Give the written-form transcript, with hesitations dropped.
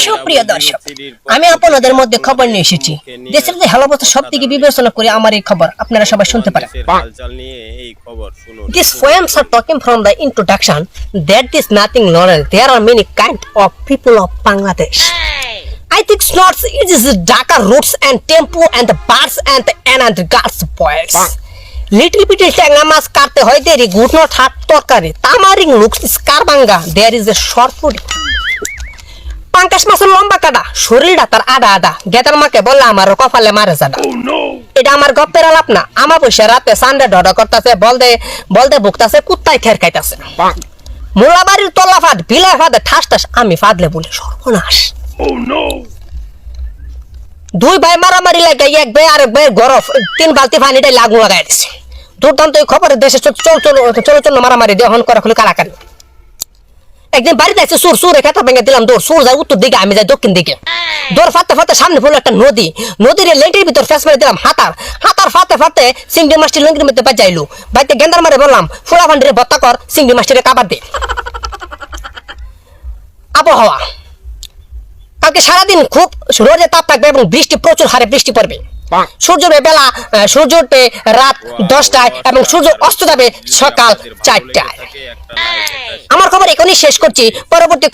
সুপ্রিয় দর্শক, আমি আপনাদের মধ্যে খবর নিয়ে এসেছি। দেশের যে হালাবস্থা সব দিকে বিবেচনা করে আমার এই খবর আপনারা সবাই শুনতে পারেন। These poems are talking from the introduction that is nothing normal. There are many kind of people of Bangladesh. I think snorts it is the darker roots and tempo and the birds and the girls boys. Little bit tanga mas karte hoy deri good not hot torkari. Tamaring looks skarbanga. There is a short food. পাঙ্কাশ মাছের লম্বা কাটা শরীরটা তার আদা আদা গেতার মাকে বললে আমার কপালে মারে যাটা। এটা আমার গপ্পের আলাপ না। আমার বসে রাতে সানডে ডডা করতেছে বলতে ভুগতাছে কুত্তায় খের খাইতাছে। মোলাবাড়ির তলা ফাঁদ বিলাই ফাঁদে ঠাস ঠাস আমি ফাদলে বলে সর্বনাশ। দুই ভাই মারামারি লাগে এক ভাই আরেক ভাইয়ের গরফ 3 বালতি পানিটাই লাগু লাগাই দিছে। দুর্দান্ত এই খবরের দেশে চল মারামারি দেহন করা খুলে কারাকারি। একদিন বাড়িতে আছে সুর খেতা ভেঙে দিলাম দৌড় সুর যায় উত্তর দিকে আমি যাই দক্ষিণ দিকে দৌড় ফাতে সামনে পড়লো একটা নদীর লেন্টির ভিতর ফেস মেরে দিলাম হাতার ফাতে চিংড়ি মাছটি লঙ্গির মধ্যে বাজাইলু বাইতে গেন্দার মারে বললাম ফুলা ভান্ডিরে ভত্তা কর চিংড়ি মাছটিরে কাবার দে। আবহাওয়া কালকে সারাদিন খুব রোদে তাপ থাকবে এবং প্রচুর হারে বৃষ্টি পড়বে। সূর্য উঠবে রাত 10টায় এবং সূর্য অস্ত যাবে সকাল 4টায়। আমার খবর এখনই শেষ করছি, পরবর্তী